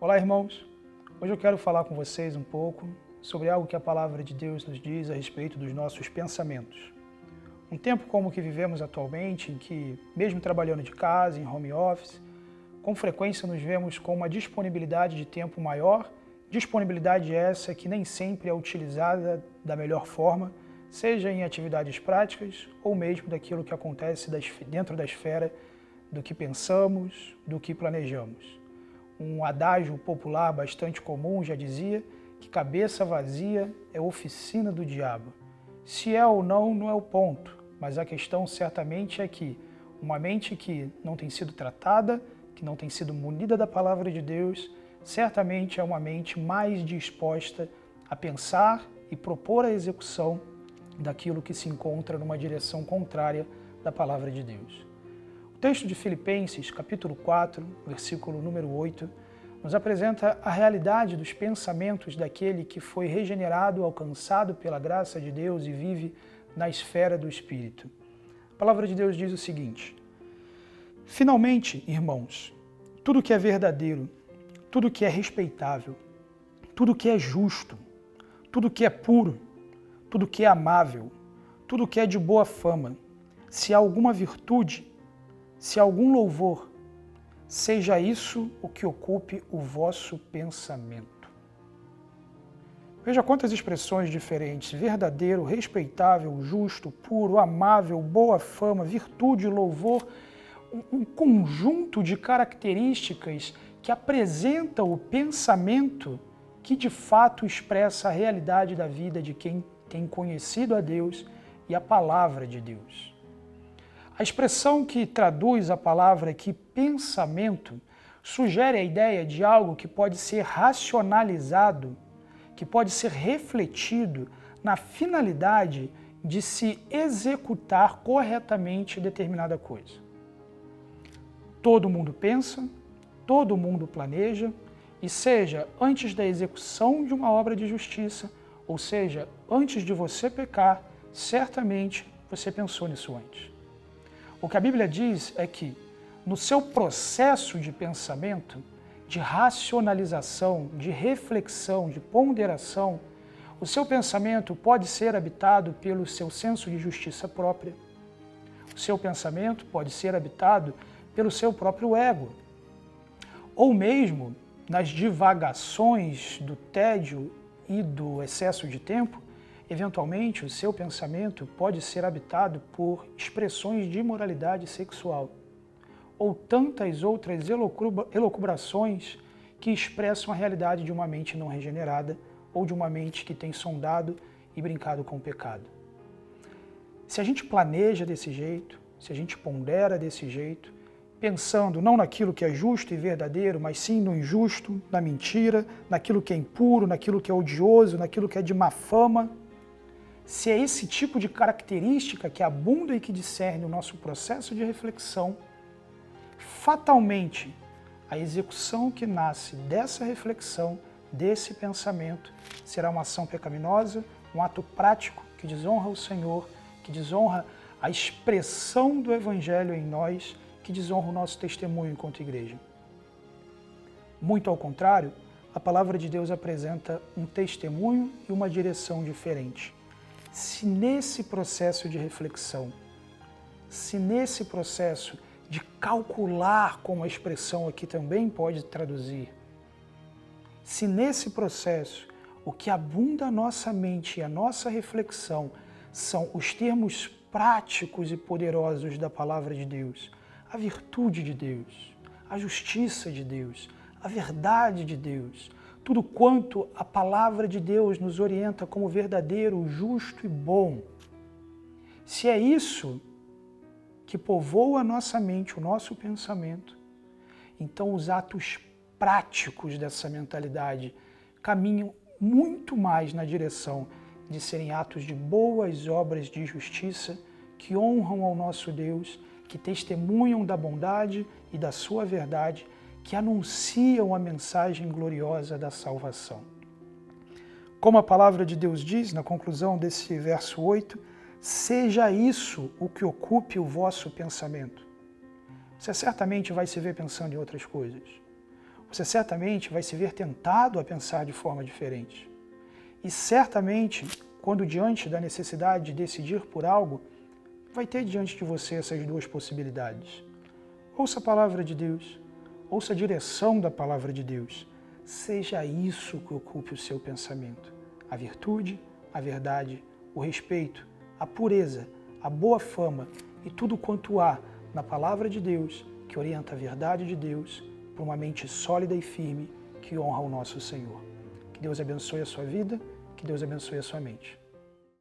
Olá, irmãos! Hoje eu quero falar com vocês um pouco sobre algo que a Palavra de Deus nos diz a respeito dos nossos pensamentos. Um tempo como o que vivemos atualmente, em que, mesmo trabalhando de casa, em home office, com frequência nos vemos com uma disponibilidade de tempo maior, disponibilidade essa que nem sempre é utilizada da melhor forma, seja em atividades práticas ou mesmo daquilo que acontece dentro da esfera do que pensamos, do que planejamos. Um adágio popular bastante comum já dizia que cabeça vazia é oficina do diabo. Se é ou não é o ponto, mas a questão certamente é que uma mente que não tem sido tratada, que não tem sido munida da palavra de Deus, certamente é uma mente mais disposta a pensar e propor a execução daquilo que se encontra numa direção contrária da palavra de Deus. O texto de Filipenses, capítulo 4, versículo número 8, nos apresenta a realidade dos pensamentos daquele que foi regenerado, alcançado pela graça de Deus e vive na esfera do Espírito. A palavra de Deus diz o seguinte: finalmente, irmãos, tudo que é verdadeiro, tudo que é respeitável, tudo que é justo, tudo que é puro, tudo que é amável, tudo que é de boa fama, se há alguma virtude, se há algum louvor, seja isso o que ocupe o vosso pensamento. Veja quantas expressões diferentes: verdadeiro, respeitável, justo, puro, amável, boa fama, virtude, louvor, um conjunto de características que apresentam o pensamento que de fato expressa a realidade da vida de quem tem conhecido a Deus e a palavra de Deus. A expressão que traduz a palavra aqui, pensamento, sugere a ideia de algo que pode ser racionalizado, que pode ser refletido na finalidade de se executar corretamente determinada coisa. Todo mundo pensa, todo mundo planeja, e seja antes da execução de uma obra de justiça, ou seja, antes de você pecar, certamente você pensou nisso antes. O que a Bíblia diz é que, no seu processo de pensamento, de racionalização, de reflexão, de ponderação, o seu pensamento pode ser habitado pelo seu senso de justiça própria. O seu pensamento pode ser habitado pelo seu próprio ego. Ou mesmo, nas divagações do tédio e do excesso de tempo, eventualmente, o seu pensamento pode ser habitado por expressões de imoralidade sexual ou tantas outras elucubrações que expressam a realidade de uma mente não regenerada ou de uma mente que tem sondado e brincado com o pecado. Se a gente planeja desse jeito, se a gente pondera desse jeito, pensando não naquilo que é justo e verdadeiro, mas sim no injusto, na mentira, naquilo que é impuro, naquilo que é odioso, naquilo que é de má fama, se é esse tipo de característica que abunda e que discerne o nosso processo de reflexão, fatalmente a execução que nasce dessa reflexão, desse pensamento, será uma ação pecaminosa, um ato prático que desonra o Senhor, que desonra a expressão do Evangelho em nós, que desonra o nosso testemunho enquanto igreja. Muito ao contrário, a palavra de Deus apresenta um testemunho e uma direção diferente. Se nesse processo de reflexão, se nesse processo de calcular, como a expressão aqui também pode traduzir, se nesse processo o que abunda a nossa mente e a nossa reflexão são os termos práticos e poderosos da palavra de Deus, a virtude de Deus, a justiça de Deus, a verdade de Deus, tudo quanto a palavra de Deus nos orienta como verdadeiro, justo e bom. Se é isso que povoa a nossa mente, o nosso pensamento, então os atos práticos dessa mentalidade caminham muito mais na direção de serem atos de boas obras de justiça que honram ao nosso Deus, que testemunham da bondade e da sua verdade, que anunciam a mensagem gloriosa da salvação. Como a palavra de Deus diz na conclusão desse verso 8, seja isso o que ocupe o vosso pensamento. Você certamente vai se ver pensando em outras coisas. você certamente vai se ver tentado a pensar de forma diferente. E certamente, quando diante da necessidade de decidir por algo, vai ter diante de você essas duas possibilidades. Ouça a palavra de Deus, ouça a direção da palavra de Deus. Seja isso que ocupe o seu pensamento. A virtude, a verdade, o respeito, a pureza, a boa fama e tudo quanto há na palavra de Deus que orienta a verdade de Deus para uma mente sólida e firme que honra o nosso Senhor. Que Deus abençoe a sua vida, que Deus abençoe a sua mente.